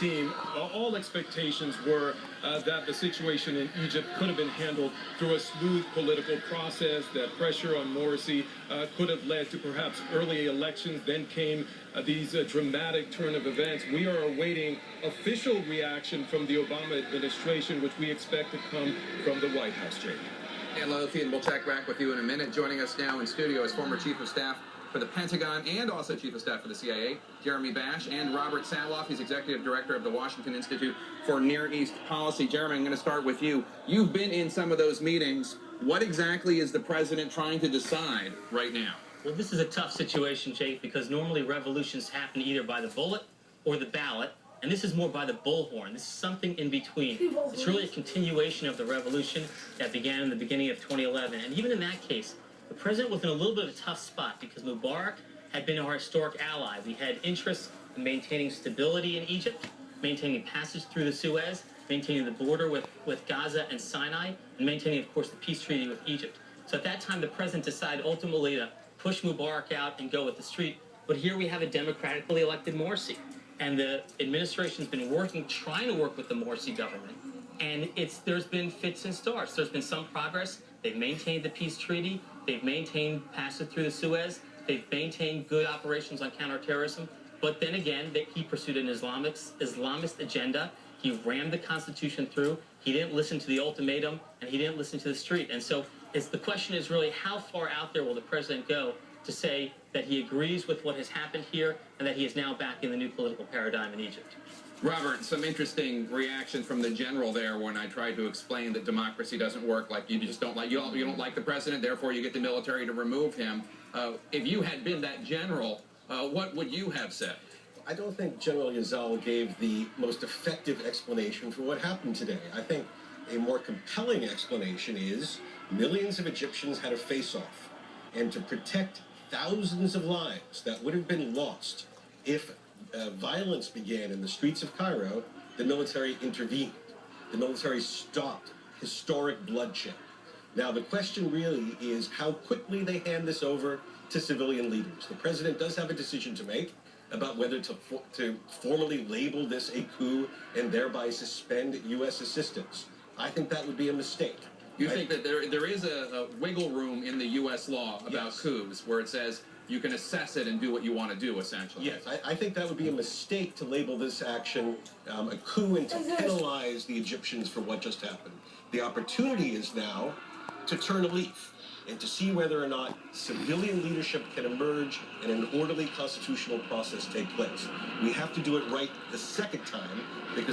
team, all expectations were that the situation in Egypt could have been handled through a smooth political process, that pressure on Morsi could have led to perhaps early elections. Then came these dramatic turn of events. We are awaiting official reaction from the Obama administration, which we expect to come from the White House, Jake. And Lothian, we'll check back with you in a minute. Joining us now in studio is former Chief of Staff for the Pentagon and also Chief of Staff for the CIA, Jeremy Bash, and Robert Sadloff. He's Executive Director of the Washington Institute for Near East Policy. Jeremy, I'm going to start with you. You've been in some of those meetings. What exactly is the president trying to decide right now? Well, this is a tough situation, Jake, because normally revolutions happen either by the bullet or the ballot, and this is more by the bullhorn. This is something in between. It's really a continuation of the revolution that began in the beginning of 2011, and even in that case, the president was in a little bit of a tough spot because Mubarak had been our historic ally. We had interests in maintaining stability in Egypt, maintaining passage through the Suez, maintaining the border with Gaza and Sinai, and maintaining, of course, the peace treaty with Egypt. So at that time, the president decided ultimately to push Mubarak out and go with the street. But here we have a democratically elected Morsi. And the administration's been trying to work with the Morsi government. And there's been fits and starts. There's been some progress. They've maintained the peace treaty. They've maintained passage through the Suez. They've maintained good operations on counterterrorism. But then again, he pursued an Islamist agenda. He rammed the Constitution through. He didn't listen to the ultimatum, and he didn't listen to the street. And so the question is really, how far out there will the president go to say that he agrees with what has happened here and that he is now back in the new political paradigm in Egypt? Robert, some interesting reactions from the general there when I tried to explain that democracy doesn't work. Like you don't like the president, therefore you get the military to remove him. If you had been that general, what would you have said? I don't think General Yazal gave the most effective explanation for what happened today. I think a more compelling explanation is millions of Egyptians had a face-off, and to protect thousands of lives that would have been lost if violence began in the streets of Cairo, the military intervened. The military stopped historic bloodshed. Now, the question really is how quickly they hand this over to civilian leaders. The president does have a decision to make about whether to formally label this a coup and thereby suspend U.S. assistance. I think that would be a mistake. You think that there is a wiggle room in the U.S. law about coups where it says you can assess it and do what you want to do, essentially? Yes, I think that would be a mistake to label this action a coup and to penalize the Egyptians for what just happened. The opportunity is now to turn a leaf and to see whether or not civilian leadership can emerge and an orderly constitutional process take place. We have to do it right the second time because